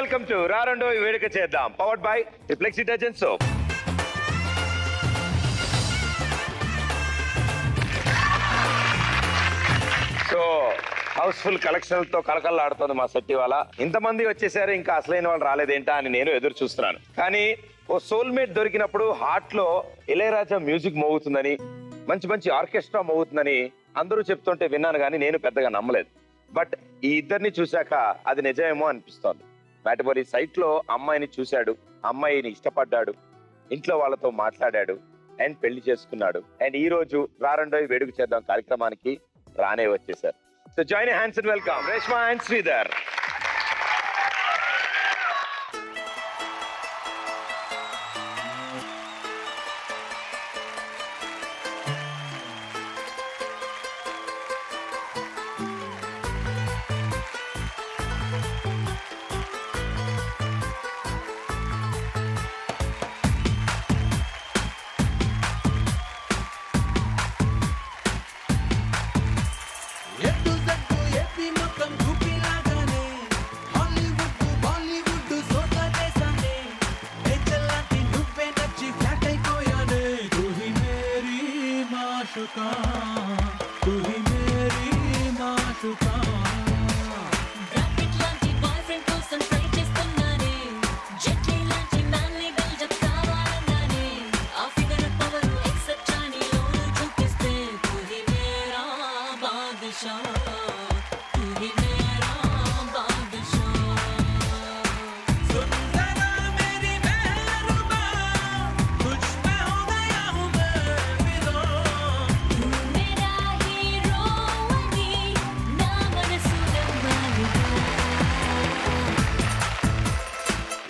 Welcome to రారండో వేడుక చేద్దాం powered by Reflex detergent soap. So housefull కలెక్షన్లతో కళకళలాడుతోంది మా సెట్ ఇవాళ. ఇంతమంది వచ్చేసారు, ఇంకా అసలైన వాళ్ళు రాలేదేంటా అని నేను ఎదురు చూస్తున్నాను. కానీ ఓ సోల్మేట్ దొరికినప్పుడు హార్ట్ లో ఇళయరాజా మ్యూజిక్ మోగుతుందని, మంచి మంచి ఆర్కెస్ట్రా మోగుతుందని అందరూ చెప్తుంటే విన్నాను, కానీ నేను పెద్దగా నమ్మలేదు. బట్ ఈ ఇద్దరిని చూశాక అది నిజమేమో అనిపిస్తోంది. బ్యాటబోరీ సైట్ లో అమ్మాయిని చూశాడు, అమ్మాయిని ఇష్టపడ్డాడు, ఇంట్లో వాళ్ళతో మాట్లాడాడు అండ్ పెళ్లి చేసుకున్నాడు. అండ్ ఈ రోజు రారండో వేడుక చేద్దాం కార్యక్రమానికి రానే వచ్చేసారు. So join hands and welcome Reshma and Sridhar.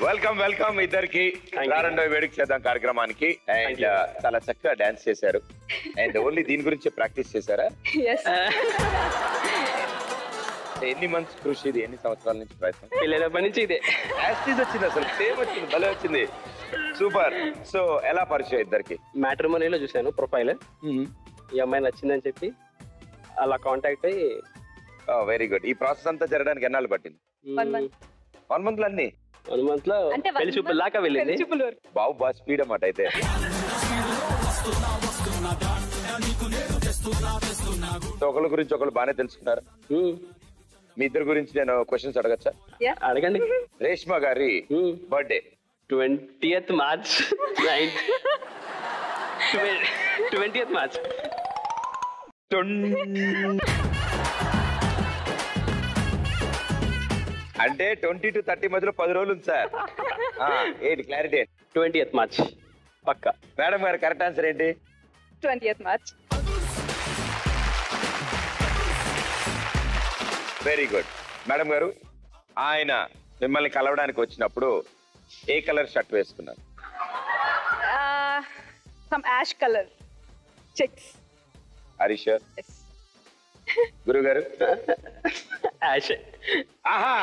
Welcome welcome ఇద్దరికి రారండో వేడుక చేద్దాం కార్యక్రమానికి. అండ్ చాలా చక్కగా డాన్స్ చేశారు. అండ్ ఓన్లీ దీని గురించి ప్రాక్టీస్ చేశారా? ఎన్ని మంత్స్ కృషి ఇది? ఎన్ని సంవత్సరాల నుంచి ప్రయత్నం? పిల్లలప్పటి నుంచి ఇదే యాస్టీస్ వచ్చింది, అసలు సేమ్ వచ్చింది, భలే వచ్చింది, సూపర్. సో ఎలా పరిచయం ఇద్దరికి? మ్యాట్రిమోనీలో చూశాను ప్రొఫైల్, ఈ అమ్మాయి నచ్చిందని చెప్పి అలా కాంటాక్ట్ అయ్యి. Very good. ఈ ప్రాసెస్ అంతా జరగడానికి ఎన్నాళ్ళు పట్టింది? 1 month లో అన్ని 1 month లో పెళ్లి చూపుల దాకా వెళ్ళింది. బాబు బాగా స్పీడ్ అన్నమాట. అయితే ఒకళ్ళ గురించి ఒకళ్ళు బాగానే తెలుసుకున్నారు. మీ ఇద్దరు గురించి నేను క్వశ్చన్స్ అడగచ్చా? అడగండి. రేష్మా గారి birthday 20th March. 20th March. అంటే 20 to 30 మధ్యలో 10 రోజులు ఉంది సార్. ఏంటి క్లారిటీ? 20th March పక్కా. మేడం గారు కరెక్ట్ ఆన్సర్ ఏంటి? 20th March. Very good. Madam గారు, ఆయన మిమ్మల్ని కలవడానికి వచ్చినప్పుడు ఏ కలర్ షర్ట్ వేసుకున్నారు? Some ash color. Checks. Harish గురువు గారు? యాష్. ఆహా,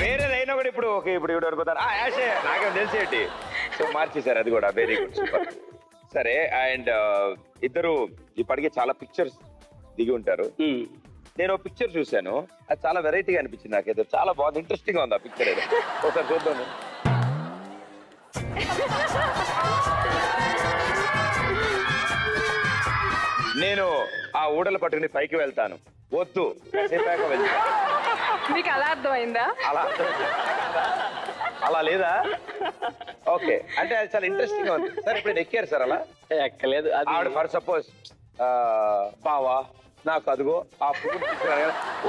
వేరేదైనా కూడా ఇప్పుడు ఓకే, ఇప్పుడు ఇప్పుడు అనుకుంటారు యాషే, నాకేం తెలిసేటి. సో మార్చేశారు అది కూడా. Very good, super. సరే, అండ్ ఇద్దరు ఇప్పటికే చాలా పిక్చర్స్ దిగి ఉంటారు. నేను ఒక పిక్చర్ చూశాను, అది చాలా వెరైటీగా అనిపించింది నాకైతే. చాలా బాగుంది, ఇంట్రెస్టింగ్ గా ఉంది ఆ పిక్చర్. ఏదో ఒకసారి చూద్దాం. నేను ఆ ఊడలు పట్టుకుని పైకి వెళ్తాను, వద్దు కాసేపాక వెళ్తాను. మీకు అలా అర్థమైందా? అలా లేదా? ఓకే, అంటే అది చాలా ఇంట్రెస్టింగ్ గా ఉంది. సార్ ఇప్పుడు ఎక్కారు సార్? అలా ఎక్కలేదు. ఆవిడ ఫర్ సపోజ్ బావా నాకు అదిగో ఆ పువ్వు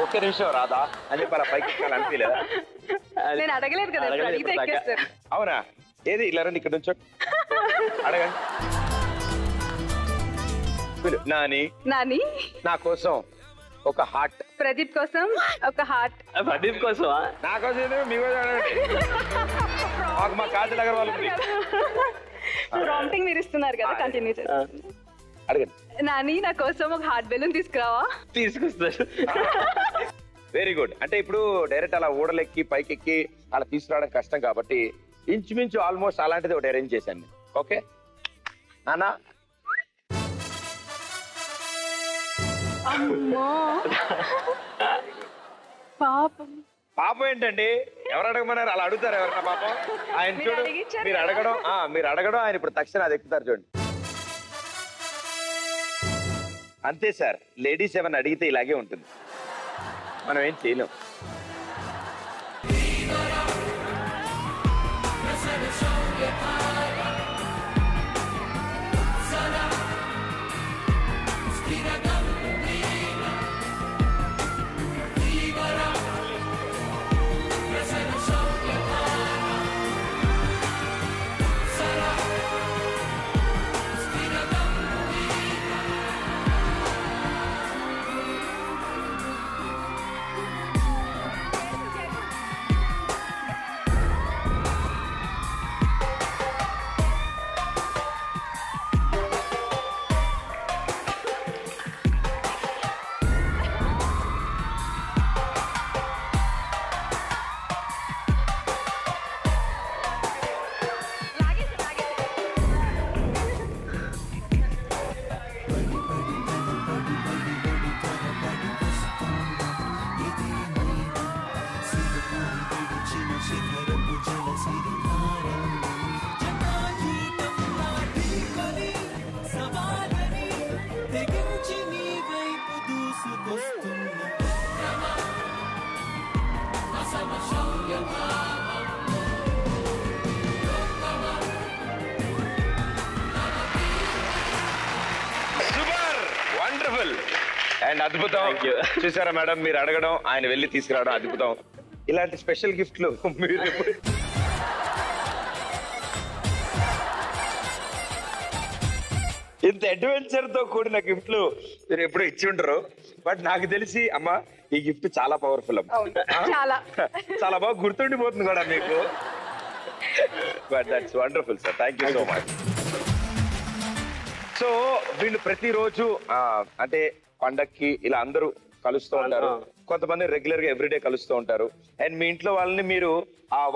ఒక్క నిమిషం రాదా అని చెప్పి అలా పైకి ఎక్కాలి అనిపించలేదా? నేను అడగలేదు కదా, అడిగితే ఎక్కేస్తారు. అవునా? ఏది ఇలా రండి, ఇక్కడ నుంచో అడగండి. నాని, నాని నా కోసం ఒక హార్ట్. ప్రదీప్ కోసం ఒక హార్ట్. ప్రదీప్ కోసం? నా కోసం మీ మాకు మా కాజల్ నగర్ వాళ్ళు ప్రాంప్టింగ్ మీరు ఇస్తున్నారు కదా, కంటిన్యూ చేయండి. అడగండి. నాని, నా కోసం ఒక హార్ట్ బెలూన్ తీసుకురావా? తీసుకొస్తారు. Very good. అంటే ఇప్పుడు డైరెక్ట్ అలా ఊడలెక్కి పైకెక్కి అలా తీసుకురావడం కష్టం కాబట్టి ఇంచుమించు ఆల్మోస్ట్ అలాంటిది ఒకటి అరేంజ్ చేశాను. ఓకే నాన్న? అమ్మో పాపం. పాపం ఏంటండి? ఎవరు అడగమన్నారు? అలా అడుగుతారు ఎవరన్నా పాపం? ఆయన మీరు చూడు, అడిగించారు మీరు కదా. అడగడం ఆయన ఇప్పుడు తక్షణ అది ఎక్కుతారు చూడండి. అంతే సార్, లేడీస్ ఏమన్నా అడిగితే ఇలాగే ఉంటుంది, మనం ఏం చేయలేం. అండ్ అద్భుతం. చూసారా మేడం, మీరు అడగడం ఆయన వెళ్ళి తీసుకురావడం అద్భుతం. ఇలాంటి స్పెషల్ గిఫ్ట్లు మీరు ఇంత అడ్వెంచర్ తో కూడిన గిఫ్ట్లు మీరు ఎప్పుడు ఇచ్చి ఉంటారు. బట్ నాకు తెలిసి అమ్మ ఈ గిఫ్ట్ చాలా పవర్ఫుల్ అమ్మ, చాలా చాలా బాగా గుర్తుండిపోతుంది కూడా మీకు. But that's wonderful sir, thank you so much. So వీళ్ళు ప్రతిరోజు అంటే పండక్కి ఇలా అందరూ కలుస్తూ ఉంటారు, కొంతమంది రెగ్యులర్ గా ఎవ్రీడే కలుస్తూ ఉంటారు. అండ్ మీ ఇంట్లో వాళ్ళని మీరు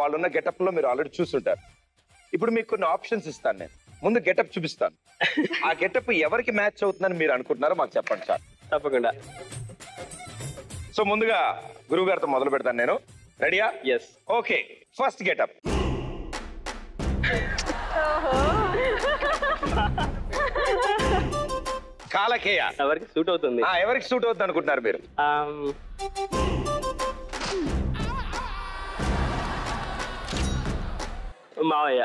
వాళ్ళు ఉన్న గెటప్ లో మీరు ఆల్రెడీ చూస్తుంటారు. ఇప్పుడు మీకు కొన్ని ఆప్షన్స్ ఇస్తాను నేను. ముందు గెటప్ చూపిస్తాను, ఆ గెటప్ ఎవరికి మ్యాచ్ అవుతుందని మీరు అనుకుంటున్నారో మాకు చెప్పండి సార్. తప్పకుండా. సో ముందుగా గురువు గారితో మొదలు పెడతాను నేను. రెడీయా? ఎస్. Okay, first getup. కాలకేయ ఎవరికి సూట్ అవుతుంది? ఎవరికి సూట్ అవుతుంది అనుకుంటున్నారు మీరు? మావయ్య.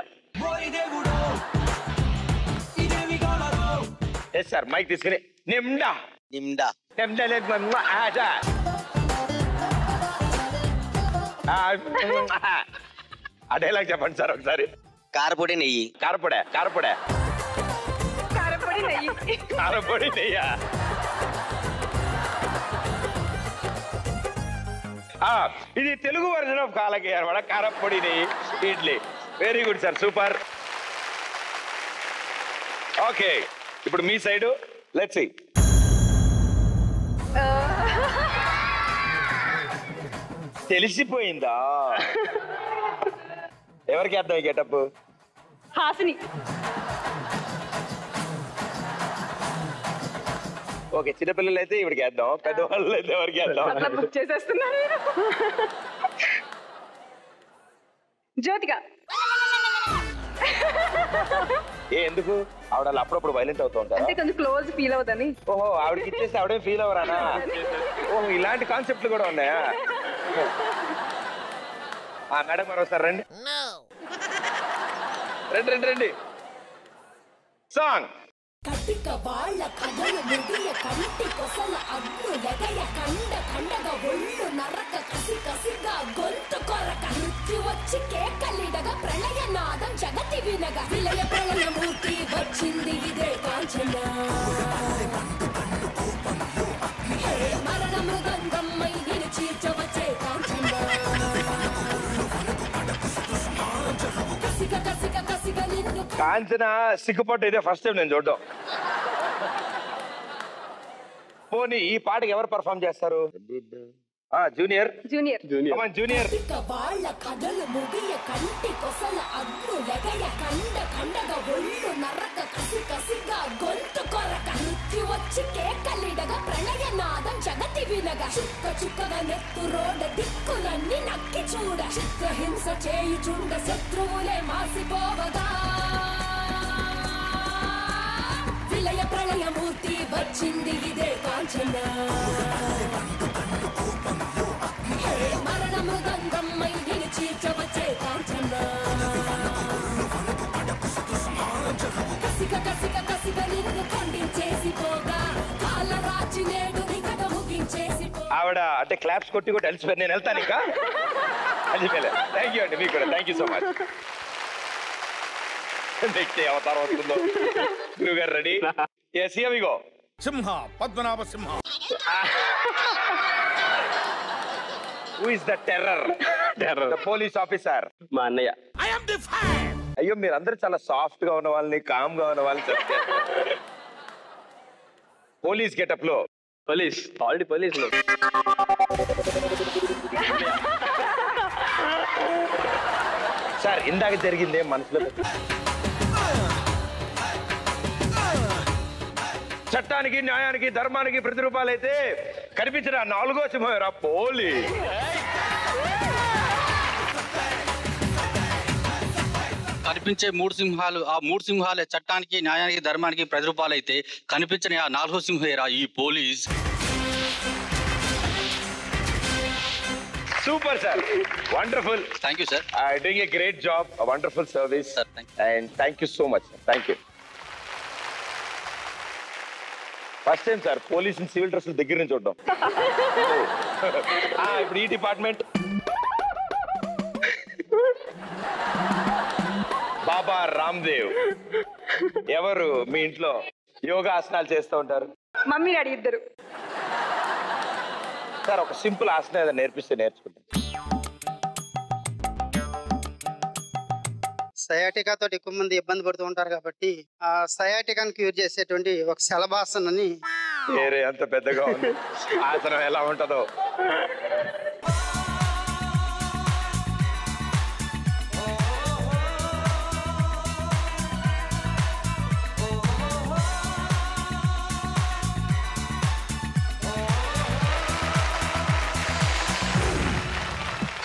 ఎస్ సార్, మైక్ తీసుకుని నిమ్డా నిమ్డా ఆ డైలాగ్ చెప్పండి సార్ ఒకసారి. కారపొడి నెయ్యి. కారపొడే కారపొడే కారపొడి నెయ్యి. కారపొడి నెయ్యా? ఇది తెలుగు వర్జన్ ఆఫ్ కాలకేయ అనమాట. కారపొడి నెయ్యి idli. Very good sir, super. Okay, ఇప్పుడు మీ సైడ్ లెట్స్ సీ. తెలిసిపోయిందా? ఎవరికి అర్థం ఈ గెటప్? హాసిని. ఓకే, చిన్నపిల్లలు అయితే ఇవిడికి వేద్దాం, పెద్దవాళ్ళు అయితే ఎవరికి వేద్దాం? అట్లా బుక్ చేసేస్తున్నారు. జ్యోతిక. ఎందుకు? ఆవిడ అప్పుడప్పుడు వైలెంట్ అవుతూ ఉంటారు, అంటే కొంచెం క్లోజ్ ఫీల్ అవుదని. ఓహో, ఆవిడకి ఇచ్చేసి ఆవిడేం ఫీల్ అవరానా? ఓహో, ఇలాంటి కాన్సెప్ట్లు కూడా ఉన్నాయా? మేడం మరోసారి రండి. రండి రండి రండి. సాంగ్. కటిక వాళ్ళ కథలు ముగియ కంటి కొసల అగ్గు లెగయ కండ కండగా ఒళ్ళు నరక కసి కసిగా గొంతు కొరక మృత్యు వచ్చి కేకలిడగా ప్రళయ నాదం జగతి వినగా విలయ ప్రళయమూర్తి వచ్చింది ఇదే కాంచన. మరణ మృగంగమ్మై నిన్ను చీల్చవచ్చే కాంచన. కసిగ కసిగ కసిగ నిన్ను. కాంచన సిగ్గుపట్టు ఇదే ఫస్ట్ టైం నేను చూడడం. పోనీ ఈ పాటకి ఎవరు పర్ఫామ్ చేస్తారు? జూనియర్. జూనియర్. జూనియర్. వాళ్ళ కథలు ముగియ కంటి కొసల అగ్గు లెగయ కండ కండగా ఒళ్ళు నరక కసి కసిగా గొంతు కొరక మృత్యు వచ్చి కేకలిడగా ప్రళయ వినగా చుక్క చుక్కగా నెత్తు రోడ దిక్కులన్నీ నక్కి చూడ చిత్రహింస చేయుచుండ శత్రువులే మాసిపోవగా విలయ ప్రళయమూర్తి వచ్చింది ఇదే కాంచన మరణ మృదంగమ్మై నిలిచీర్చవచ్చే కాంచన కసిక కసిక కసిక నిన్ను ఖండించేసి పోగా కాల రాచి నేడు నికట ముగించేసి ఆవిడ అంటే క్లాప్స్ కొట్టి కొట్టి అలిసిపోయి నేను వెళ్తాను ఇంకా అలిసిపోయలే. థ్యాంక్ యూ అండి మీకు కూడా thank you so much. Next అవతారం వస్తుందో గురువు గారు ready? Yes here we go. Simha Padmanabha Simha. Who is the terror? The police officer. మా అన్నయ్య. అయ్యో మీరు అందరూ చాలా సాఫ్ట్ గా ఉన్న వాళ్ళని కామ్ గా ఉన్న వాళ్ళని చెప్తారు. పోలీస్ గెటప్ లో పోలీస్ ఆల్రెడీ పోలీస్ లో సార్ ఇందాక జరిగిందే మనసులో చట్టానికి న్యాయానికి ధర్మానికి ప్రతిరూపాలైతే కనిపించిన నాలుగో సింహరా పోలీ. కనిపించే మూడు సింహాలు, ఆ మూడు సింహాలే చట్టానికి న్యాయానికి ధర్మానికి ప్రతిరూపాలైతే కనిపించిన ఆ నాలుగో సింహేరా ఈ police. Super sir, wonderful. Thank you sir. Doing a great job, wonderful service Sir, thank you. And thank you so much. Thank you. First time sir పోలీసుని సివిల్ డ్రెస్ దగ్గర నుంచి చూడడం. ఇప్పుడు ఈ డిపార్ట్మెంట్ బాబా రామ్దేవ్. ఎవరు మీ ఇంట్లో యోగా ఆసనాలు చేస్తూ ఉంటారు? మమ్మీ డాడీ ఇద్దరు. సార్ ఒక సింపుల్ ఆసనం ఏదైనా నేర్పిస్తే నేర్చుకుంటాను. సయాటికా తోటి ఎక్కువ మంది ఇబ్బంది పడుతూ ఉంటారు కాబట్టి ఆ సయాటికాని క్యూర్ చేసేటువంటి ఒక శలభాసనని. వేరే అంత పెద్దగా ఉంది ఆసనం ఎలా ఉంటుందో.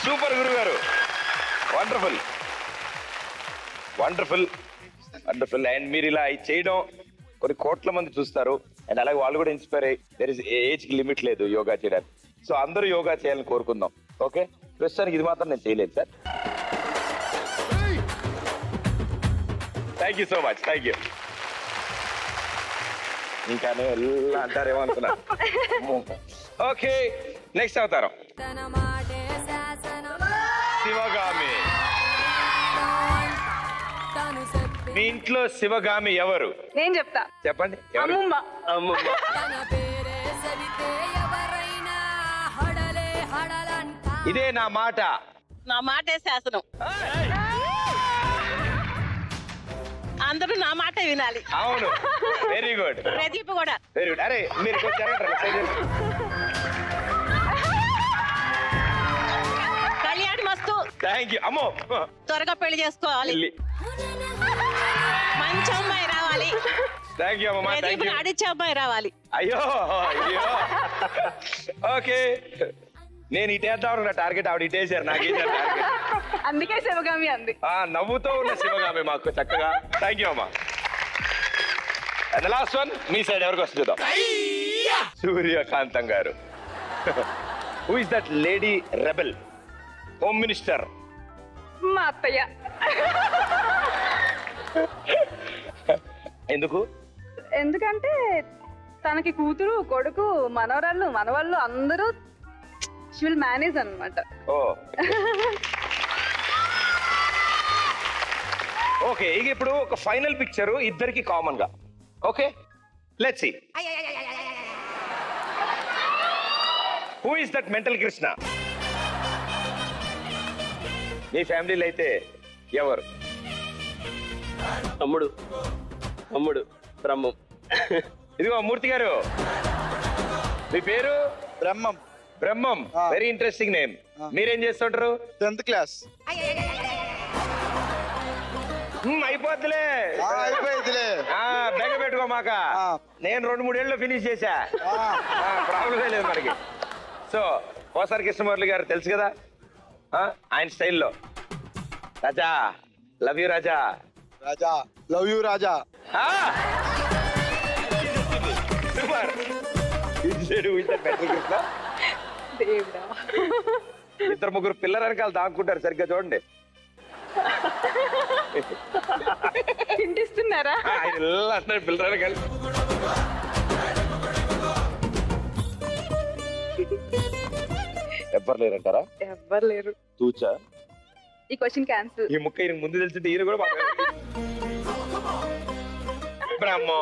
సూపర్ గురువు గారు, వండర్ఫుల్ వండర్ఫుల్ వండర్ఫుల్. అండ్ మీరు ఇలా చేయడం కొన్ని కోట్ల మంది చూస్తారు అండ్ అలాగే వాళ్ళు కూడా ఇన్స్పైర్ అయ్యి దెర్ ఇస్ ఏజ్ కి లిమిట్ లేదు యోగా చేయడానికి. సో అందరూ యోగా చేయాలని కోరుకుందాం. ఓకే, ప్రస్తుతానికి ఇది మాత్రం నేను చేయలేదు sir. Thank you so much. Thank you. ఇంకా ఎలా అంటారేమో అనుకున్నా. ఓకే, నెక్స్ట్ అవతారం శివగామి. మీ ఇంట్లో శివగామి ఎవరు? నేను చెప్తా. చెప్పండి. ఎవరు? అమ్మమ్మ. అమ్మమ్మ. ఇదే నా మాట. నా మాటే శాసనం. అందరూ నా మాటే వినాలి. అవును, వెరీ గుడ్. ప్రదీప్ కూడా వెరీ గుడ్. అరే మీరు కొంచెం కళ్యాణ్ మస్తు. Thank you. అమ్మో త్వరగా పెళ్లి చేసుకోవాలి. మంచి అమ్మాయి రావాలి. థ్యాంక్ యూ అమ్మా. ప్రదీప్ ఆడిచ్చే అమ్మాయి రావాలి. అయ్యో అయ్యో. ఓకే, నేను ఇటేద్దాం నా టార్గెట్, ఆవిడ ఇటేసారు. నాకు టార్గెట్, అందుకే శివగామి అంది. నవ్వుతూ ఉన్న శివగామి మాకు చక్కగా. థ్యాంక్ యూ అమ్మా. And last one me side ఎవరికి వస్తుంది చూద్దాం. సూర్యకాంతం గారు. Who is that lady rebel? Home minister. మా అత్తయ్య. ఎందుకు? ఎందుకంటే తనకి కూతురు కొడుకు మనవరాళ్ళు మనవాళ్ళు అందరూ షీ విల్ మేనేజ్ అన్నమాట. ఓ ఓకే, ఇక ఇప్పుడు ఒక ఫైనల్ పిక్చర్ ఇద్దరికి కామన్ గా. Okay, let's see. Who is that mental Krishna? మీ ఫ్యామిలీలో అయితే ఎవరు? తమ్ముడు. తమ్ముడు బ్రహ్మం. ఇదిగో మూర్తి గారు, మీ పేరు? బ్రహ్మం. బ్రహ్మం, వెరీ ఇంట్రెస్టింగ్ నేమ్. మీరేం చేస్తుంటారు? 10th class. అయిపోద్దులే, అయిపోయిందిలే. బెగ పెట్టుకోమాక. నేను 2-3 ఏళ్ళు ఫినిష్ చేశా, ప్రాబ్లమే లేదు మనకి. సో కోసారి కృష్ణమురళి గారు తెలుసు కదా, ఆయన స్టైల్లో Raja love you Raja, Raja love you Raja. Super. ఇద్దరు ముగ్గురు పిల్లల వెనకాల దాక్కుంటారు, సరిగ్గా చూడండి. తింటిస్తున్నారా? అంటారు పిల్లల వెనకాల. ఎవ్వరు లేరంటారా? ఎవ్వరు లేరు. తూచా ఈ క్వశ్చన్ క్యాన్సిల్. ఈ ముక్క ఈయన ముందు తెలిసింటే ఈయన కూడా బ్రహ్మో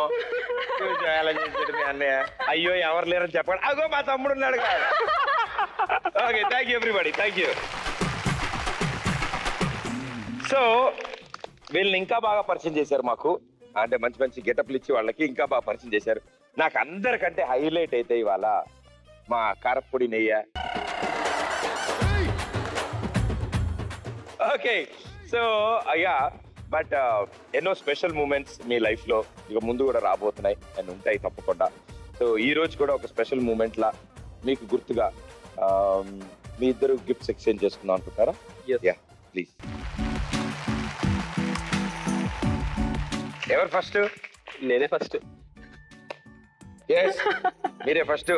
అలా చేసాడు మీ అన్నయ్య. అయ్యో ఎవరు లేరని చెప్పండి. అగో మా తమ్ముడు ఉన్నాడు కాదు. Okay, thank you everybody, thank you. So వీళ్ళని ఇంకా బాగా పరిచయం చేశారు మాకు, అంటే మంచి మంచి గెటప్లు ఇచ్చి వాళ్ళకి ఇంకా బాగా పరిచయం చేశారు. నాకు అందరికంటే హైలైట్ అయితే ఇవాళ మా కారప్పొడి నెయ్య. ఓకే, సో అయ్యా బట్ ఎన్నో స్పెషల్ మూమెంట్స్ మీ లైఫ్ లో ఇక ముందు కూడా రాబోతున్నాయి అండ్ ఉంటాయి తప్పకుండా. సో ఈ రోజు కూడా ఒక స్పెషల్ మూమెంట్ లా మీకు గుర్తుగా మీ ఇద్దరు గిఫ్ట్స్ ఎక్స్చేంజ్ చేసుకుందాం అనుకుంటారా? Yeah please. ఎవరు ఫస్ట్? నేనే ఫస్ట్. మీరే ఫస్ట్.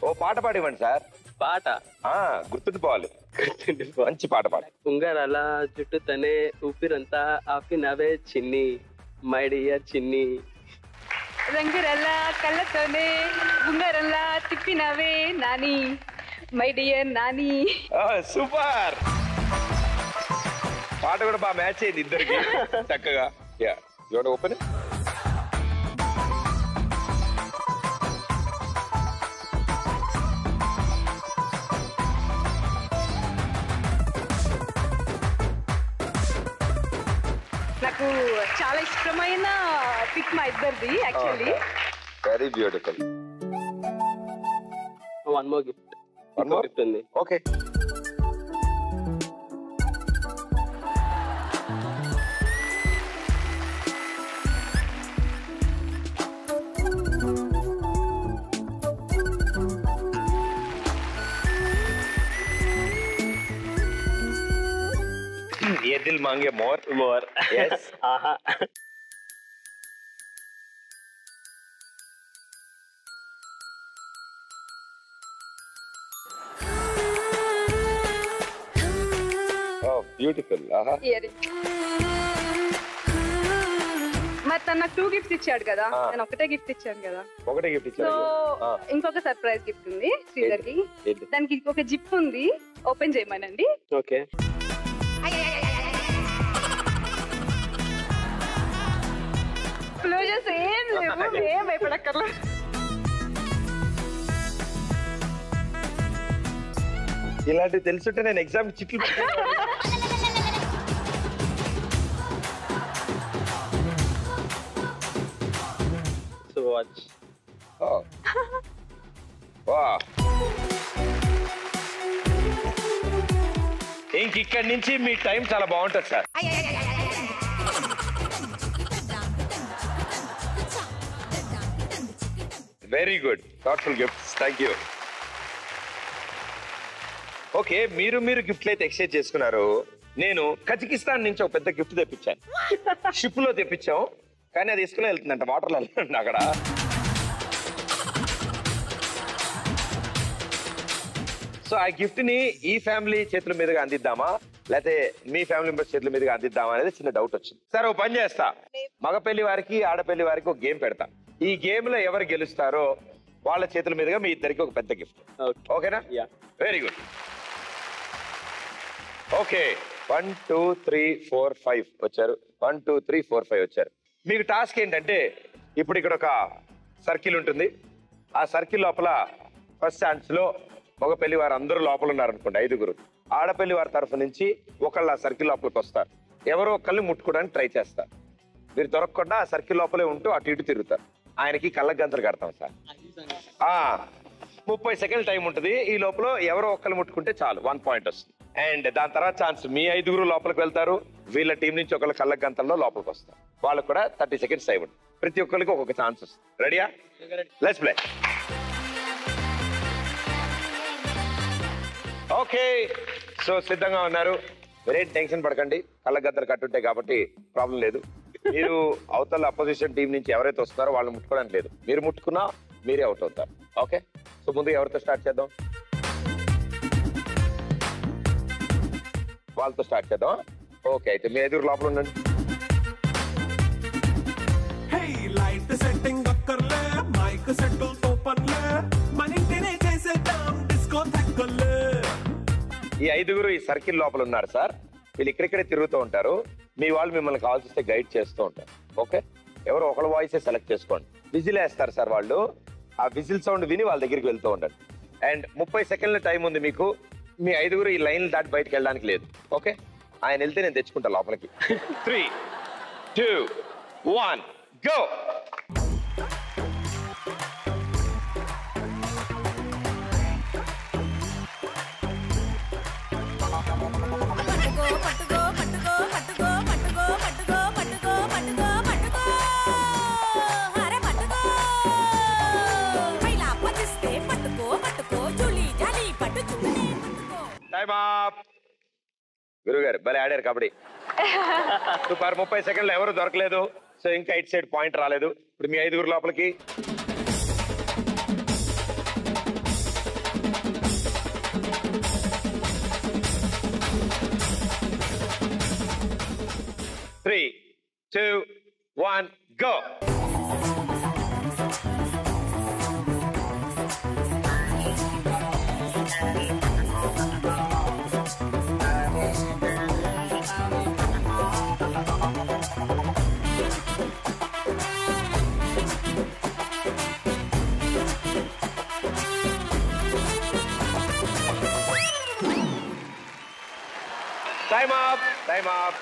ఓ పాట పాడివ్వండి సార్. పాట గుర్తుండిపోవాలి, మంచి పాట పాడు. ఉంగరాల చుట్టూతనే ఊపిరంతా ఆపినవే చిన్ని మై డియర్ చిన్ని. రంగురల్లా కళ్ళతోనే ఉంగరల్లా తిప్పినవే Nani my dear Nani. Super. పాట కూడా బాగా మ్యాచ్ అయింది ఇద్దరికి చక్కగా. Ya your open. నాకు చాలా ఇష్టమైన పిక్ మా ఇద్దరిది actually. Very beautiful. One more gift. One more gift ఉంది. ఓకే. ये दिल मांगे मोर मोर. यस. ఆహా. ఓ బ్యూటిఫుల్. ఆహా. మరి తను నాకు 2 గిఫ్ట్స్ ఇచ్చాడు కదా, నేను ఒకటే గిఫ్ట్ ఇచ్చాను కదా. ఒకటే గిఫ్ట్ సో ఇచ్చారు. ఇంకొక సర్ప్రైజ్ గిఫ్ట్ ఉంది శ్రీధర్ కి. దానికి ఒక జిప్ ఉంది, ఓపెన్ చేయమనండి. ఓకే. క్లోజర్స్ ఏం లేవు, ఏం భయపడక్కర్లేదు. ఇలాంటివి తెలుసుంటే నేను ఎగ్జామ్ చిట్లు సో వాచ్. ఇంక ఇక్కడి నుంచి మీ టైం చాలా బాగుంటుంది sir. Very good, thoughtful gifts. Thank you. Okay, మీరు గిఫ్ట్లు అయితే ఎక్స్చేంజ్ చేసుకున్నారు. నేను కజకిస్తాన్ నుంచి ఒక పెద్ద గిఫ్ట్ తెప్పించాను. షిప్ లో తెప్పించాం, కానీ అది ఇసుకలో వెళ్తుందంట, వాటర్లో వెళ్తుందంట అక్కడ. సో ఆ గిఫ్ట్ ని ఈ ఫ్యామిలీ చేతుల మీదుగా అందిద్దామా లేకపోతే మీ ఫ్యామిలీ మెంబర్స్ చేతుల మీదుగా అందిద్దామా అనేది చిన్న డౌట్ వచ్చింది. సరే ఓ పని చేస్తా, మగపెళ్లి వారికి ఆడపెళ్లి వారికి ఒక గేమ్ పెడతా. ఈ గేమ్ లో ఎవరు గెలుస్తారో వాళ్ళ చేతుల మీదుగా మీ ఇద్దరికి ఒక పెద్ద గిఫ్ట్. ఓకేనా? Very good. ఓకే, 1 2 3 4 5 వచ్చారు. 1 2 3 4 5 వచ్చారు. మీకు టాస్క్ ఏంటంటే ఇప్పుడు ఇక్కడ ఒక సర్కిల్ ఉంటుంది. ఆ సర్కిల్ లోపల ఫస్ట్ ఛాన్స్ లో మగ పెళ్లి వారు అందరూ లోపల ఉన్నారనుకోండి, 5గురు. ఆడపెళ్లి వారి తరఫు నుంచి ఒకళ్ళు ఆ సర్కిల్ లోపలికి వస్తారు. ఎవరో ఒకళ్ళని ముట్టుకోవడానికి ట్రై చేస్తారు. మీరు దొరకకుండా ఆ సర్కిల్ లోపలే ఉంటూ అటు ఇటు తిరుగుతారు. ఆయనకి కళ్ళకు గంతలు కడతాం సార్. 30 సెకండ్ల టైం ఉంటుంది. ఈ లోపల ఎవరో ఒక్కరు ముట్టుకుంటే చాలు, 1 పాయింట్ వస్తుంది. అండ్ దాని తర్వాత ఛాన్స్ మీ 5గురు లోపలికి వెళ్తారు. వీళ్ళ టీం నుంచి ఒకళ్ళ కళ్ళ గంతల్లో లోపలికి వస్తారు. వాళ్ళకు కూడా 30 సెకండ్స్ టైం ఉంటుంది. ప్రతి ఒక్కరికి ఒక్కొక్క ఛాన్స్ వస్తుంది. రెడీయా? Let's play. ఓకే, సో సిద్ధంగా ఉన్నారు. మీరేం టెన్షన్ పడకండి, కళ్ళగద్దలు కట్టుంటాయి కాబట్టి ప్రాబ్లం లేదు. మీరు అవతల అపోజిషన్ టీం నుంచి ఎవరైతే వస్తారో వాళ్ళు ముట్టుకోవడానికి లేదు. మీరు ముట్టుకున్నా మీరే అవుట్ అవుతారు. ఓకే, సో ముందు ఎవరితో స్టార్ట్ చేద్దాం? వాళ్ళతో స్టార్ట్ చేద్దాం. ఓకే, అయితే మీ ఎదురు లోపల ఉండండి. లైట్ సెట్టింగ్ అక్కర్లే, మైక్ సెట్టిల్ తో పర్లే, మన ఇంటినే చేసేద్దాం డిస్కో థక్కర్లే. ఈ 5గురు ఈ సర్కిల్ లోపల ఉన్నారు సార్. వీళ్ళు ఇక్కడిక్కడే తిరుగుతూ ఉంటారు. మీ వాళ్ళు మిమ్మల్ని కావాల్సి గైడ్ చేస్తూ ఉంటారు. ఓకే, ఎవరో ఒకళ్ళ వాయిసే సెలెక్ట్ చేసుకోండి. విజిల్ వేస్తారు సార్ వాళ్ళు. ఆ విజిల్ సౌండ్ విని వాళ్ళ దగ్గరికి వెళ్తూ ఉండండి. అండ్ 30 సెకండ్ల టైం ఉంది మీకు. మీ 5గురు ఈ లైన్ దాటి బయటకు వెళ్ళడానికి లేదు. ఓకే, ఆయన వెళ్తే నేను తెచ్చుకుంటా లోపలికి. 3, 2, 1 go. Time up. గురుగారు భలే ఆడారు కబడ్డీ. సూపర్. 30 సెకండ్లు ఎవరు దొరకలేదు. సో ఇంకా ఇట్ సైడ్ పాయింట్ రాలేదు. ఇప్పుడు మీ 5గురు లోపలికి. Three, 2, 1 go. Time up. Time up.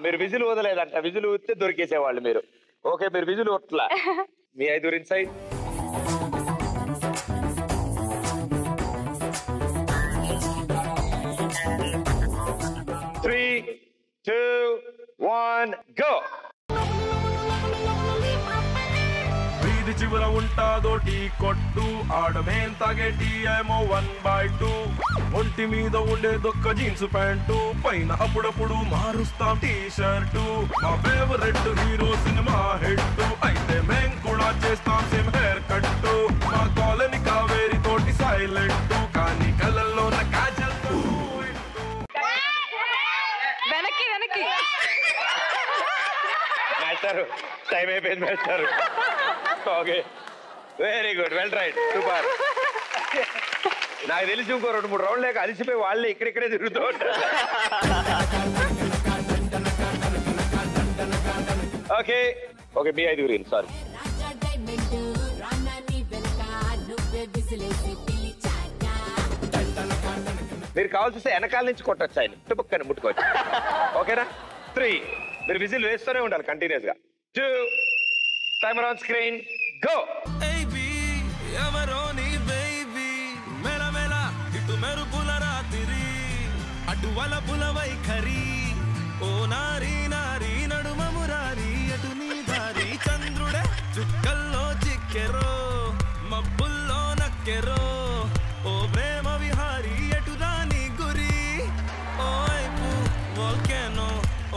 మీరు విజిల్ వదలేదంట. విజిల్ ఊస్తే దొరికేసేవాళ్ళు మీరు. ఓకే, మీరు విజిల్ వట్లా. మీ 5గురు ఇన్సైడ్. 3, 2, 1 go. వీధి చివర ఉంటాదో టీ కొట్టు, ఆడమేం తాగే టీ ఏమో 1/2. ఒంటి మీద ఉండేదొక్క జీన్స్ ప్యాంటు, పైన అప్పుడప్పుడు మారుస్తాం టీ షర్టు. మా ఫేవరెట్ హీరో సినిమా హిట్, అయితే మేం కూడా చేస్తాం సేమ్ హెయిర్ కట్. మా కాలనీ కావేరి తోటి సైలెంట్, కానీ కళ్ళల్లో నా కాజల్. వెనక్కి వెనక్కి మేస్తారు. టైం అయిపోయింది మేస్తారు. Okay, very good, well right, super. నాకు తెలిసి ఇంకో 2-3 రౌండ్ లేక అలిసిపోయి వాళ్ళే ఇక్కడిక్కడే తిరుగుతూ ఉంటారు. ఓకే ఓకే, మీ 5గురు. సారీ. మీరు కావాల్సి వెనకాల నుంచి కొట్టచ్చు, ఆయన టుపుక్కని ముట్టుకోవచ్చు. ఓకేనా? 3, మీరు విజిల్ వేస్తూనే ఉండాలి కంటిన్యూస్ గా. 2, టైమర్ ఆన్ స్క్రీన్ గో. మెరుపుల రాత్రి అటువల పులవై ఖరీ, ఓ నారీ నారీ నడుమము రారి, అటు నీ దారి చంద్రుడే చుక్కల్లో చిక్కెరో, మబ్బుల్లో నక్కెరో, ఓ ప్రేమ విహారీ ఎటు దాని గురి. ఓ వైపు వోల్కెనో,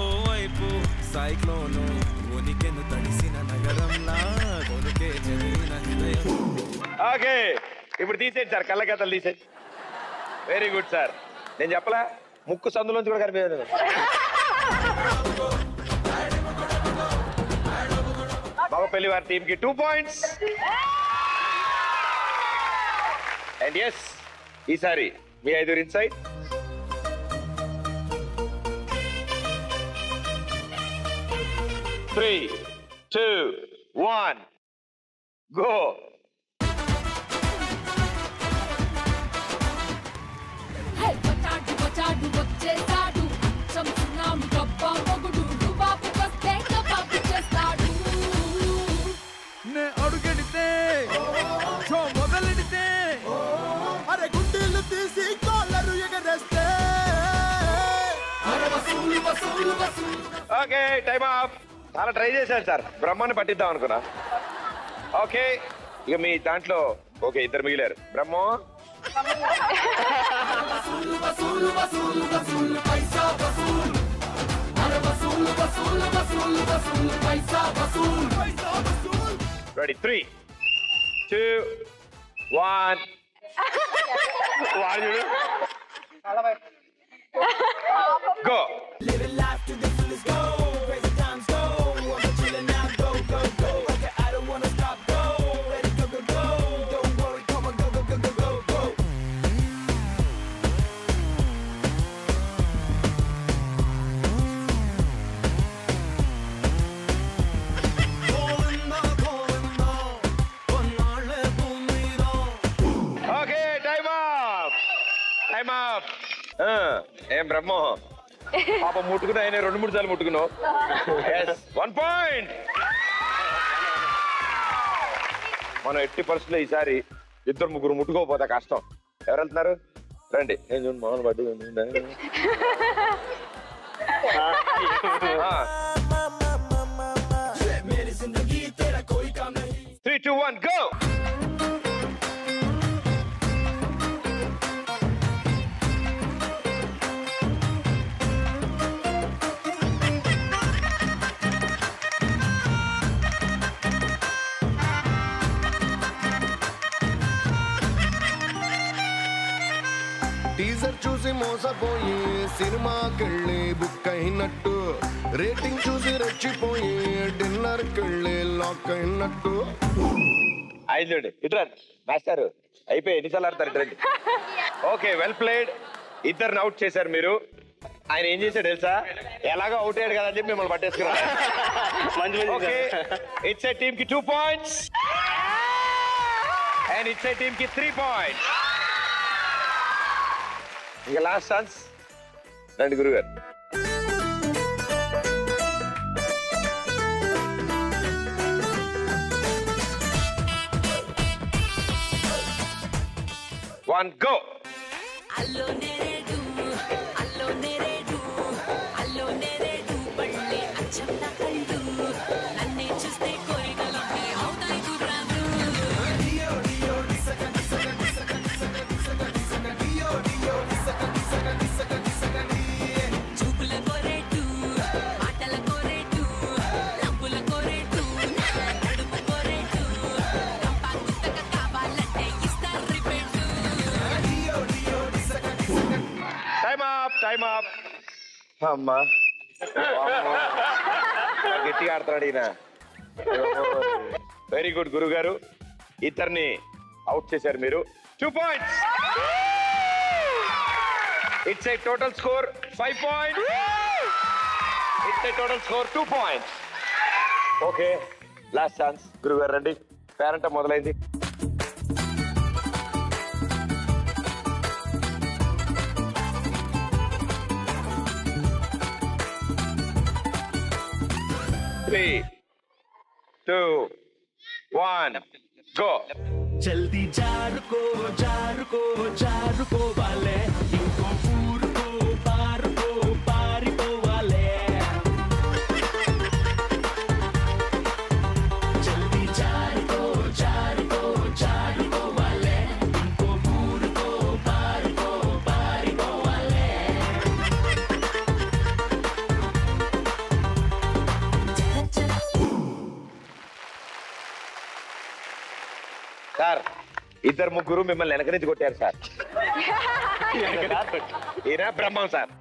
ఓ వైపు సైక్లోను, ఉనికెను తడిసిన నగరంలా కొనుకే చదివిన హృదయం. ఓకే, ఇప్పుడు తీసేది సార్, కళ్ళగద్దలు తీసేది. Very good sir. నేను చెప్పలా, ముక్కు సందులోంచి కూడా కనిపించదు. బాబపల్లి వారి టీమ్ కి 2 పాయింట్స్. అండ్ ఎస్, ఈసారి మీ 5గురు ఇన్సైడ్. 3, 2, 1 go. అడుగెడితే మొదలెడితే అరే గుడ్డీలు తీసి కాలరు ఎగరేస్తే. Okay, time off. అలా ట్రై చేశాను సార్, బ్రహ్మాన్ని పట్టిద్దాం అనుకున్నా. ఓకే, ఇక మీ దాంట్లో ఓకే ఇద్దరు మిగిలారు. బ్రహ్మో రెడీ 3, 2, 1 వాడు గో. ఏం బ్రహ్మో పాప ముట్టుకున్నా, ఆయన 2-3 సార్లు ముట్టుకున్నావు. 1 పాయింట్. మనం ఎట్టి పరిస్థితుల్లో ఈసారి 2-3 ముట్టుకోకపోతే కష్టం. ఎవరు వెళ్తున్నారు? రండి. నేను చూడండి మామూలు బట్టి 3, 2, 1 go. టీజర్ చూసి మోసపోయి సినిమాకెళ్ళి బుక్ అయినట్టు, రేటింగ్ చూసి రెచ్చిపోయి డిన్నర్ కెళ్ళి లాక్ అయినట్టు. అయిందండి ఇట్రా మాస్టర్, అయిపోయి ఎన్నిసార్లు ఆడతారు ఇట్రండి. Okay, well played. ఇద్దరిని అవుట్ చేశారు మీరు. ఆయన ఏం చేశాడు తెలుసా? ఎలాగో అవుట్ అయ్యాడు కదా అని చెప్పి మిమ్మల్ని పట్టేసుకున్నారు. ఓకే, ఇట్స్ ఏ టీమ్ కి 2 points and it's a team కి 3 పాయింట్స్. ఇంకా లాస్ట్ ఛాన్స్. రండి గురుగారు. One go. అల్లో నేరేడు అల్లో నేరేడు అల్లో నేరేడు పళ్ళే అచ్చం నా కళ్ళు నన్నే చూస్తే కోరికలొస్తే అవుతాయి గుర్రాలు డియో డియో డిసక డిసక డిసక డిసక డిసక డిసక డియో డియో డిసక డిసక డిసక డిసక చూపుల కోరేటు మాటల కోరేటు నవ్వుల కోరేటు నడుము కోరేటు కంపా గుత్తక కావాలంటే ఇస్తారు రిపేటు. Time up. అమ్మా గట్టిగా ఆడుతున్నాడు ఈయన. వెరీ గుడ్ గురువు గారు, ఇద్దరిని అవుట్ చేశారు మీరు. 2 points. It's a total score 5 points. It's a total score 2 points. Okay, last chance. గురువు గారు రండి. పేరెంట్ మొదలైంది. Three, 2, 1, go. జల్దీ జారుకో జారుకో జారుకోవాలే, ఇంకో ఊరుకో పారుకో పారిపోవాలే. జల్దీ జారుకో జారుకో జారుకోవాలే, ఇంకో ఊరుకో పారుకో పారిపోవాలే. సార్, ఇద్దరు ముగ్గురు మిమ్మల్ని వెనక నుంచి కొట్టారు సార్. ఈయన Brahmam sir.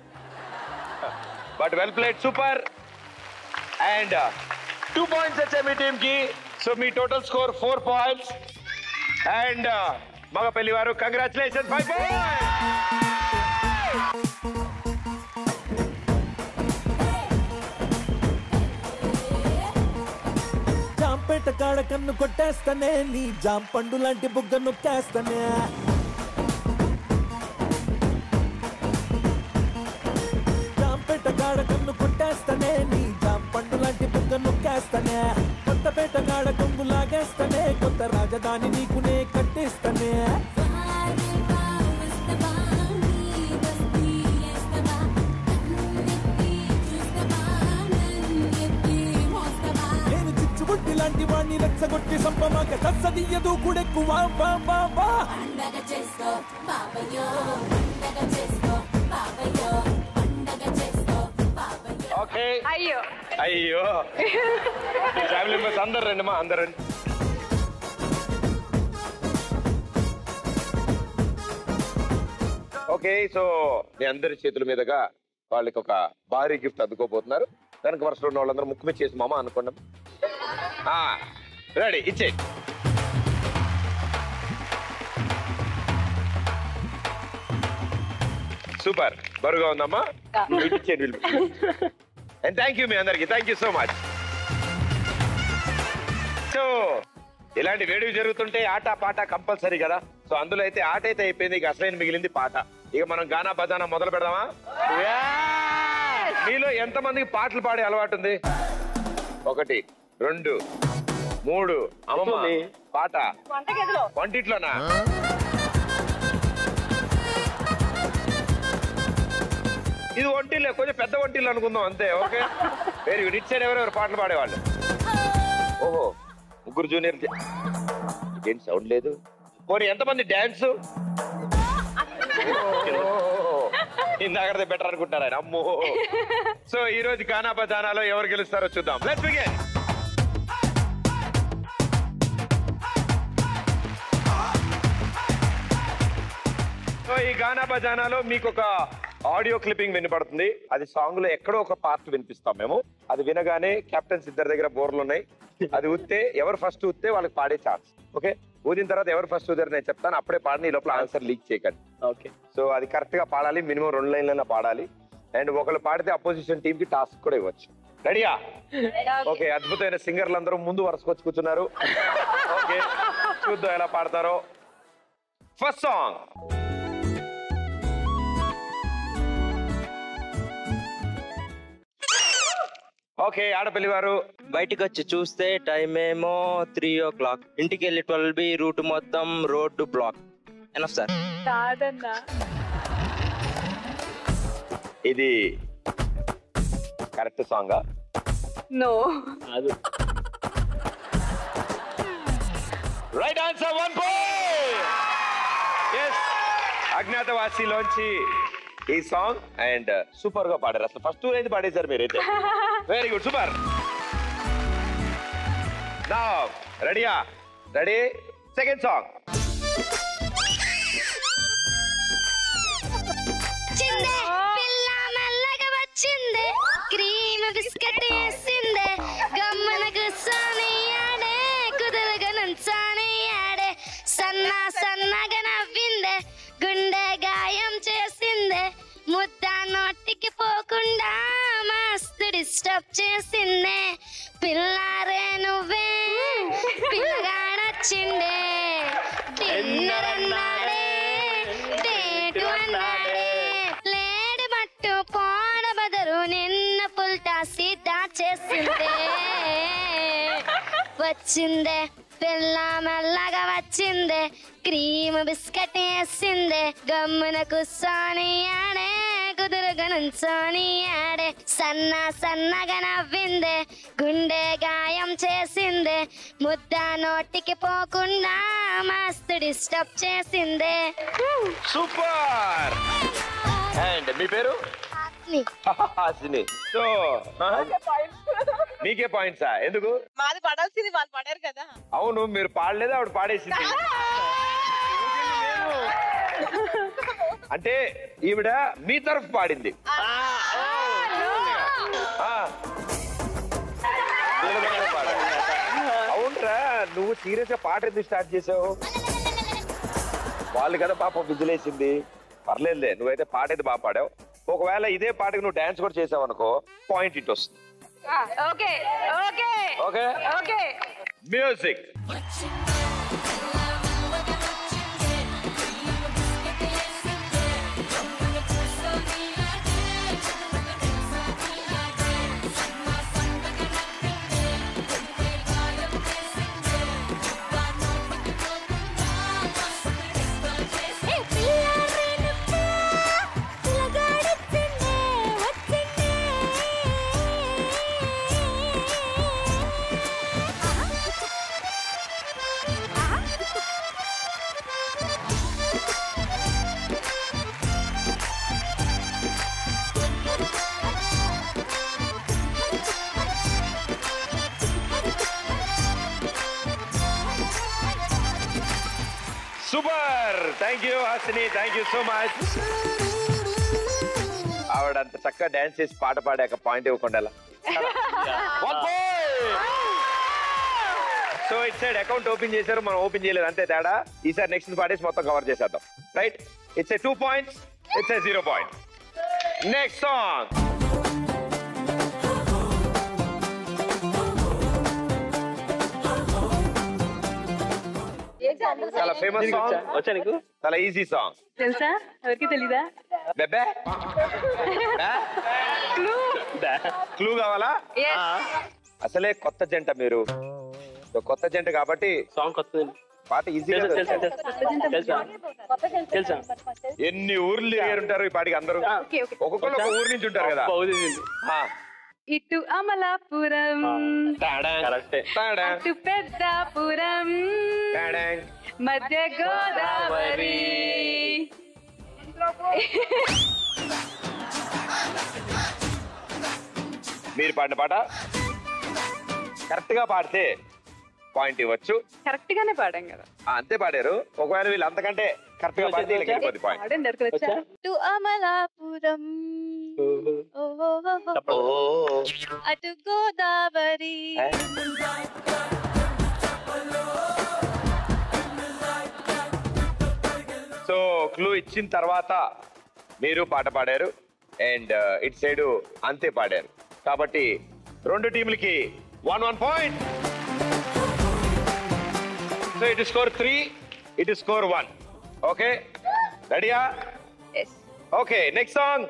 But well played, super. And 2 points వచ్చాయి మీ టీమ్ కి. సో మీ టోటల్ స్కోర్ 4 పాయింట్స్. అండ్ మగ పెళ్లి వారు కంగ్రాచులేషన్, 5 పాయింట్స్. జాంపేట కాడ కన్ను కొట్టేస్తానే, నీ జాంపండు లాంటి బుగ్గ నొక్కేస్తానే. జాంపేట కాడ కన్ను కొట్టేస్తానే, నీ జాంపండు లాంటి బుగ్గ నొక్కేస్తానే. కొత్తపేట కాడ కొంగు లాగేస్తానే, కొత్త రాజధాని నీకునే కట్టిస్తానే. లాంటి వాణ్ణి రెచ్చగొట్టి సంపమాక కసదియ్యదు కూడెక్కువ వా వా వా పండగ చేసుకో బాబయ్యో పండగ చేసుకో బాబయ్యో పండగ చేసుకో బాబయ్యో ఓకే అయ్యో అయ్యో ఫ్యామిలీ మెంబర్స్ అందరు రండి మా అందరు రండి. ఓకే సో మీ అందరి చేతుల మీదుగా వాళ్ళకి ఒక భారీ గిఫ్ట్ అందుకోబోతున్నారు. దానికి వరుసలో ఉన్న వాళ్ళందరూ ముక్కు మీద చేసి మామ అనుకున్నాం. రెడీ ఇచ్చే సూపర్ బరుగా ఉందమ్మా. ఇచ్చేయండి అండ్ థ్యాంక్ యూ మీ అందరికి. Thank you so much. So ఇలాంటి వేడివి జరుగుతుంటే ఆట పాట కంపల్సరీ కదా. సో అందులో అయితే ఆట అయితే అయిపోయింది, ఇక అసలైన మిగిలింది పాట. ఇక మనం గానా బజానా మొదలు పెడదామా? మీలో ఎంతమందికి పాటలు పాడే అలవాటు ఉంది? 1 2 3 అమ్మమ్మ పాట వంటిట్లోనా? ఇది వంటిల్లే, కొంచెం పెద్ద వంటిల్లు అనుకుందాం అంతే. Okay very good. ఇచ్చారు ఎవరెవరు పాటలు పాడేవాళ్ళు? ఓహో 3 జూనియర్. ఏం సౌండ్ లేదు. పోనీ ఎంతమంది డాన్స్? ఇందాకదే బెటర్ అనుకుంటారా? అమ్మో. సో ఈ రోజు గానా బజానాలో ఎవరు గెలుస్తారో చూద్దాం. Let's begin. సో ఈ గానా బజానాలో మీకు ఒక ఆడియో క్లిప్పింగ్ వినపడుతుంది. అది సాంగ్ లో ఎక్కడో ఒక పార్ట్ వినిపిస్తాం మేము. అది వినగానే కెప్టెన్స్ ఇద్దరి దగ్గర బోర్లు ఉన్నాయి. అది ఊస్తే ఎవరు ఫస్ట్ ఊస్తే వాళ్ళకి పాడే ఛాన్స్. ఓకే ఊదిన తర్వాత ఎవరు ఫస్ట్ ఊదారు నేను చెప్తాను, అప్పుడే పాడిన. ఈ లోపల ఆన్సర్ లీక్ చేయకండి. ఓకే సో అది కరెక్ట్ గా పాడాలి. మినిమం 2 లైన్లైనా పాడాలి. అండ్ ఒకళ్ళు పాడితే అపోజిషన్ టీమ్ కి టాస్క్ కూడా ఇవ్వచ్చు. రెడీయా? ఓకే అద్భుతమైన సింగర్లు అందరూ ముందు వరుసకొచ్చి కూర్చున్నారు. ఓకే చూద్దాం ఎలా పాడతారో. First song. ఓకే ఆడపల్లి వారు. బయటికి వచ్చి చూస్తే టైం ఏమో 3 o'clock. ఇంటికి వెళ్ళి 12B రూట్ మొత్తం రోడ్డు బ్లాక్. Enough sir. కాదన్నా ఇది కరెక్ట్ సాంగా? No right answer 1 point. yes అజ్ఞాతవాసిలోంచి ఈ సాంగ్. అండ్ సూపర్ గా పాడారు. అసలు ఫస్ట్ అయితే పాడేశారు మీరైతే. Very good super. నా రెడీయా? Ready second song. పిల్ల మెల్లగా వచ్చిందే క్రీమ్ బిస్కెట్ వేసిందే గమ్మన కూర్చొని ఆడే కుదురుగా నుంచొని ఆడే సన్నగా నవ్విందే గుండె గాయం చేసిందే ముద్ద నోటికి పోకుండా మస్తు డిస్టర్బ్ చేసిందే పిల్లారే నువ్వే పిల్లగాడొచ్చిండే డిన్నర్ అన్నాడే డేటు అన్నాడే లేడు మట్టు పోడ బదరు నిన్న పుల్టా సీదా చేసిందే వచ్చిందే పిల్ల మెల్లగా వచ్చిందే క్రీమ్ బిస్కెట్ వేసిందే గమ్మున కూర్చొని ఆడే కుదురుగా నుంచొని ఆడే సన్నగా నవ్విందే గుండె గాయం చేసిందే ముద్ద నోటికి పోకుండా మస్తు డిస్టర్బ్ చేసిందే. సూపర్. అండ్ మీ పేరు? హాసిని. సో మీకే పాయింట్సా? ఎందుకు? మాది పడాల్సింది వాళ్ళు పడారు కదా. అవును మీరు పాడలేదు, ఆవిడ పాడేసింది. అంటే ఈవిడ మీ తరఫు పాడింది. అవునరా నువ్వు సీరియస్ గా పాట ఎందుకు స్టార్ట్ చేసావు? వాళ్ళు కదా పాపం విజిలేసింది. పర్లేదులే నువ్వైతే పాట అయితే బాగా పాడావు. ఒకవేళ ఇదే పాటకి నువ్వు డాన్స్ కూడా చేసావు అనుకో పాయింట్ ఇట్ వస్తుంది. Okay okay okay okay music. Super, thank you Hasini, thank you so much. ఆవిడంత చక్కగా డాన్స్ చేసి పాట పాడాక పాయింట్ ఇవ్వకుండా ఎలా? So it side account open చేశారు, మనం ఓపెన్ చేయలేదు, అంతే తేడా. ఈసారి నెక్స్ట్ పాడేసి మొత్తం కవర్ చేసేద్దాం. Right, it's a 2 points, it's a 0 point. Next song. చాలా ఫేమస్ సాంగ్, వచ్చా నీకు? చాలా ఈజీ సాంగ్. తెలుసా? ఎవరికి తెలీదా? బెబ్బే క్లూ కావాలా? అసలే కొత్త జంట మీరు, కొత్త జంట కాబట్టి సాంగ్ కొత్త పాట ఈజీగా ఎన్ని ఊర్లు ఉంటారు ఈ పాటికి అందరూ, ఒక్కొక్కరు ఒక ఊరు నుంచి ఉంటారు కదా. ఇటు అమలాపురం, అటు పెద్దాపురం, మధ్య గోదావరి. మీరు పాడిన పాట కరెక్ట్ గా పాడితే పాయింట్ ఇవ్వచ్చు. కరెక్ట్ గానే పాడాం కదా. అంతే పాడారు. ఒకవేళ వీళ్ళు అంతకంటే కరెక్ట్ గా పాడితే పాయింట్. టు అమలాపురం, అటు గోదావరి. సో క్లూ ఇచ్చిన తర్వాత మీరు పాట పాడారు అండ్ ఇటు సైడ్ అంతే పాడారు. కాబట్టి రెండు టీంలకి 1-1 పాయింట్. So it score 3, it score 1. Okay, రెడీయా? Okay, next song.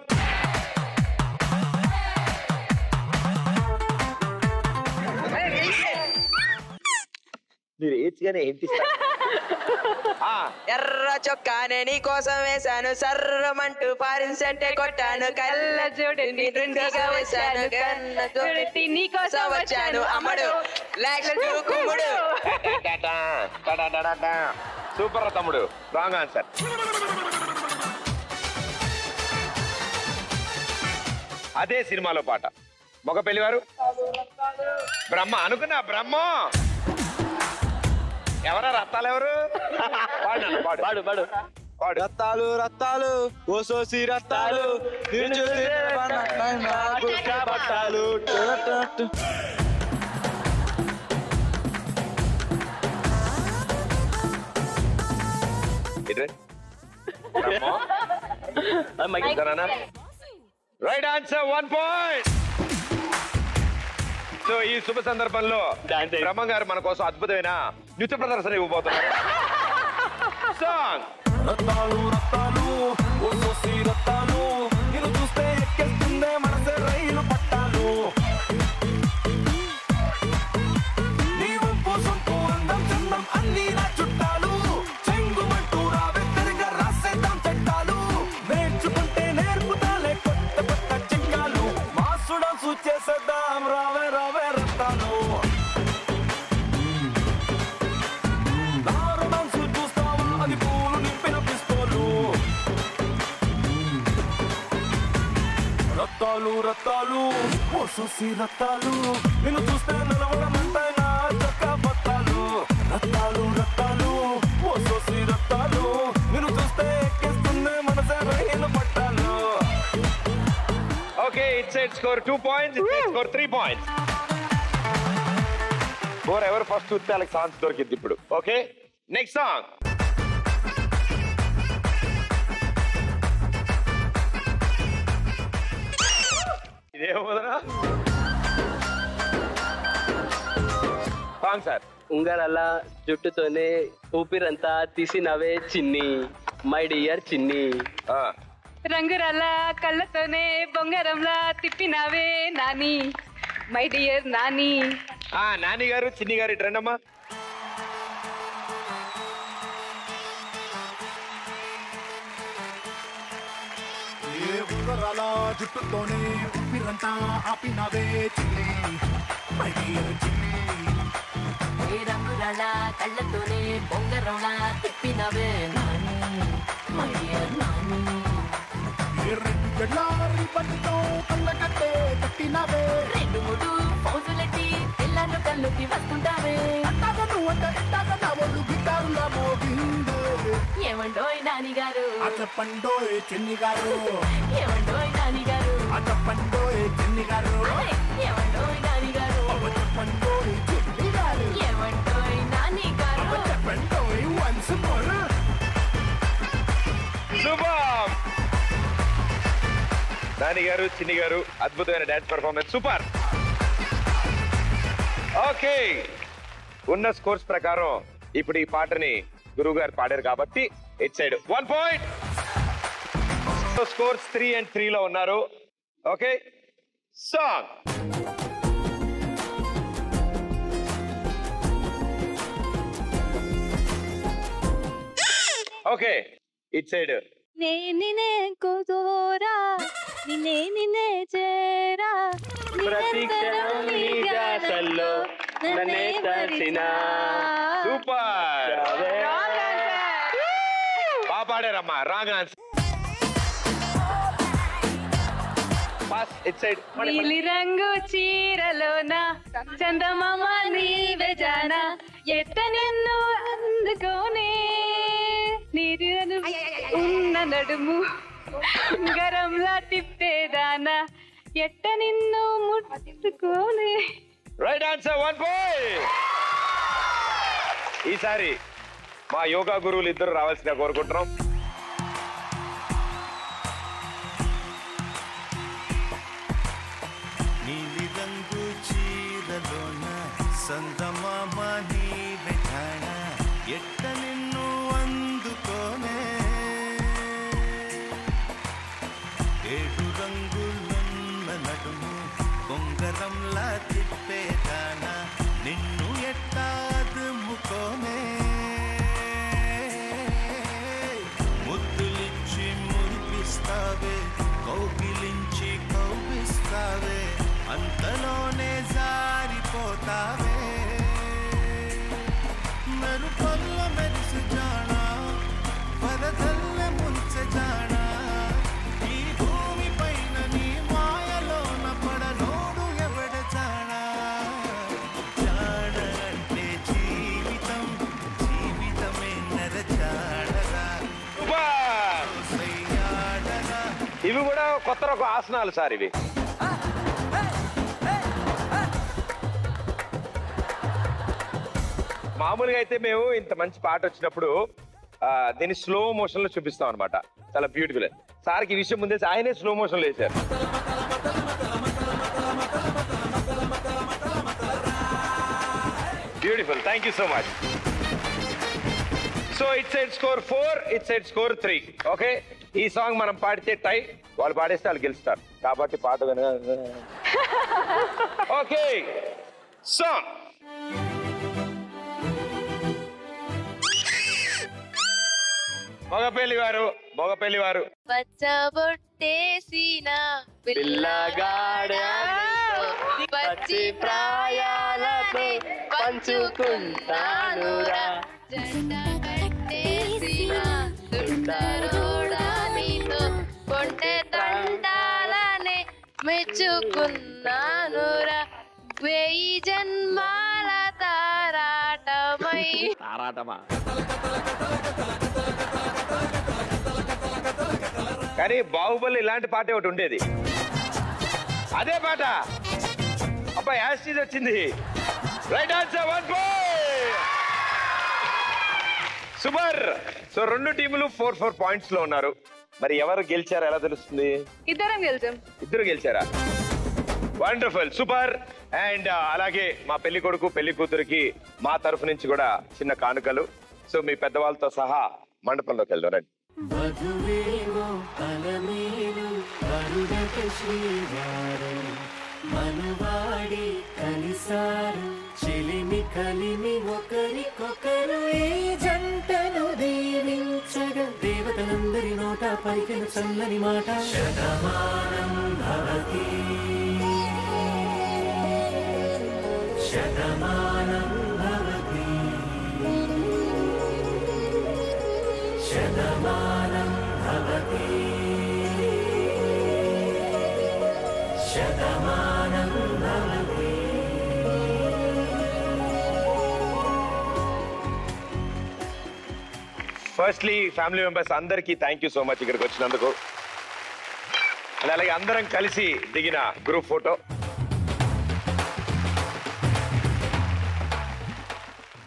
మీరు ఏచిగానే ఏంటి? ఎర్ర చొక్కానే నీ కోసం వేశాను, సర్రమంటూ పారించంటే కొట్టాను, కళ్ళ జోడెని రెండుగా వేశాను, కన్న జోడెట్టి నీ కోసం వచ్చాను, అమ్మడు కుమ్ముడు. సూపర్ తమ్ముడు, రాంగ్ ఆన్సర్. అదే సినిమాలో పాట. మగ పెళ్లివారు బ్రహ్మ అనుకున్నా, బ్రహ్మ ఎవరా? రత్తాలు ఎవరు? పాడు పాడు. రత్తాలు రత్తాలు ఓసోసి రత్తాలు పట్టాలు. Right answer, 1 point. సో ఈ శుభ సందర్భంలో బ్రహ్మ గారు మన కోసం అద్భుతమైన నృత్య ప్రదర్శన ఇవ్వబోతున్నారు. సాంగ్. రత్తాలు రత్తాలు ఓసోసి రత్తాలు, నిన్ను చూస్తే ఎక్కేస్తుందే మనసే రైలు పట్టాలు. నీ వంపు సొంపు అందం చందం అన్ని నా చుట్టాలు, చెంగుమంటూ రావే తిరిగా రాసేద్దాం చట్టాలు, నేర్చుకుంటే నేర్పుతాలే కొత్త కొత్త చిట్కాలు, మాసుడం సూచేసేద్దాం రావే రావే రత్తాలు. రత్తాలు రత్తాలు ఓసోసి రత్తాలు, నిన్ను చూస్తే నిలవడమంటే నా చక్క బత్తాలు. రత్తాలు రత్తాలు ఓసోసి రత్తాలు, నిన్ను చూస్తే ఎక్కేస్తుంది మనసే రైలు పట్టాలు. Okay, it side score 2 points, it side score 3 points. ఎవరు ఫస్ట్ చూస్తే వాళ్ళకి ఛాన్స్ దొరికింది ఇప్పుడు. Okay, next song. సార్ ఉంగరాల జుట్టుతోనే ఊపిరంతా తీసినవే చిన్ని, మై డియర్ చిన్ని. రంగురాల కళ్ళతోనే బొంగరంలా తిప్పినావే నాని, మై డియర్ నాని. నాని గారు, చిన్ని గారు ఇటు రండమ్మా. ఉంగరాల జుట్టుతోనే ఊపిరంతా ఆపినవే చిన్ని, మై డియర్ చిన్ని. రంగురాల కళ్ళతోనే బొంగరంలా తిప్పినవే నాని, మై డియర్ నాని. రెండు గెళ్ళారి బండితో కళ్ళకట్టే కట్టినవే, 2-3 ఫౌజులెట్టి పిల్లలు కళ్ళుకి వస్తుంటావే. అట్టాగ నువ్వంటే ఇట్టాగ నా ఒళ్ళు గిటారులా మోగిందే. ఏమండోయ్ నాని గారు చెప్పండోయ్ చిన్ని గారు ఏమండోయ్ నాని గారు చెప్పండోయ్ చిన్ని గారు ఏమండోయ్ నాని గారు చెప్పండోయ్ చిన్ని గారు ఏమండోయ్ నాని గారు చెప్పండోయ్ వన్స్ మోర్ సూపర్ నాని గారు చిన్ని గారు అద్భుతమైన డాన్స్ పర్ఫార్మెన్స్ సూపర్. ఓకే ఉన్న స్కోర్స్ ప్రకారం ఇప్పుడు ఈ పాటని గురువు గారు పాడారు కాబట్టి it side 1 point. Scores 3 and 3 లో ఉన్నారు. Okay song okay it side నిన్నే కుదోరా నిన్నే చేరా ప్రతి క్షణం నీ ధ్యాసల్లో నన్నే తలచినా. సూపర్ బాగా పాడారమ్మా. Wrong answer. Pass it side. నీలి రంగు చీరలోన చందమామ నీవే జానా ఎట్ట నిన్ను అందుకోనే నీరు ఉన్న నడుము గరంలా తిప్పేదానా ఎట్ట నిన్ను ముట్టుకోనే. Right answer 1 point. ఈసారి మా యోగా గురువులు ఇద్దరు రావాల్సిందిగా కోరుకుంటున్నాం. నీలి రంగు చీరలోన సందమామ నీవే జానా ఎట్ట నిన్ను అందుకోనే ఏడు రంగులున్న నడుము బొంగరంలా తిప్పేదానా నిన్ను ఎట్టాదుముకోనే ముద్దులిచ్చి మురిపిస్తావే కౌగిలించి కౌగిస్తావే అంతలోనే జారిపోతావే మెరుపల్ల మెరిసి జానా వరదల్ల ముంచె జానా ఈ భూమి పైన నీ మాయలోన పడనోడు ఎవడ జానా జాడ అంటే జీవితం జీవితమే నర జాడరా ఇవి కూడా కొత్త రకం ఆసనాలు సార్ ఇవి. మామూలుగా అయితే మేము ఇంత మంచి పాట వచ్చినప్పుడు దీన్ని స్లో మోషన్ లో చూపిస్తాం అనమాట. చాలా బ్యూటిఫుల్. సార్కి ఈ విషయం ముందే ఆయనే స్లో మోషన్ లో వేశారు. Beautiful. Thank you so much. So it side score 4, it side score 3. Okay ఈ సాంగ్ మనం పాడితే టై, వాళ్ళు పాడేస్తే వాళ్ళు గెలుస్తారు కాబట్టి పాట ఓకే సాంగ్ మగపెళ్లి వారు పచ్చబొట్టేసిన పిల్లగాడతో పచ్చి ప్రాయాలతో పంచుకుంటానురా జెండ కట్టేసిన దుండరోడా నీతో కొంటె తండాలనే మెచ్చుకున్నానురా 1000 జన్మాల తారాటమై. కానీ బాహుబలి ఇలాంటి పాట ఒకటి ఉండేది. అదే పాట అబ్బాయి యాస్టీజ్ వచ్చింది. Right answer 1 point. Super. So 2 టీములు 4 పాయింట్స్ లో ఉన్నారు. మరి ఎవరు గెలిచారో ఎలా తెలుస్తుంది? ఇద్దరం గెలిచాం. ఇద్దరు గెలిచారా? Wonderful super. అండ్ అలాగే మా పెళ్లి కొడుకు పెళ్లి కూతురికి మా తరఫు నుంచి కూడా చిన్న కానుకలు. సో మీ పెద్దవాళ్ళతో సహా మండపంలోకి వెళ్దాం రండి. వధువేవో అలమేలు వరుడట శ్రీవారు మనవాడి కలిసారు చెలిమి కలిమి ఒకరికొకరు ఈ జంటను దీవించగా దేవతలందరి నోట పలికిన చల్లని మాట Shatamanam Bhavati Shatamanam Bhavati Shatamanam Bhavati Shatamanam Bhavati. Firstly family members అందరికీ థ్యాంక్ యూ సో మచ్ ఇక్కడికి వచ్చినందుకు. అండ్ అలాగే అందరం కలిసి దిగిన గ్రూప్ ఫోటో.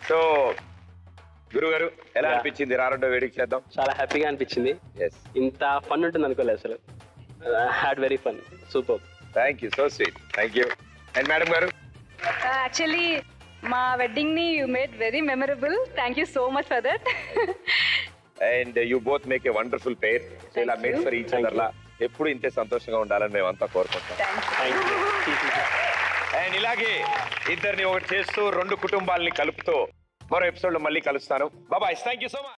సో గురుగారు ఎలా అనిపించింది రారెండో వేడుక చేద్దాం? చాలా హ్యాపీగా అనిపించింది. ఇంత ఫన్ ఉంటుంది అనుకోలేదు అసలు. Had very fun. Super. Thank you, so sweet. Thank you. And madam గారు? యాక్చువల్లీ మా వెడ్డింగ్ ని you made very memorable. Thank you so much for that. And you both make a wonderful pair. So ఇలా made for each other లా ఎప్పుడు ఇంతే సంతోషంగా ఉండాలని మేమంతా కోరుకుంటాం. అండ్ ఇలాగే ఇద్దరిని ఒకటి చేస్తూ 2 కుటుంబాలని కలుపుతూ మరో ఎపిసోడ్ లో మళ్ళీ కలుస్తాను. బాబాయ్, థ్యాంక్ యూ సో మచ్.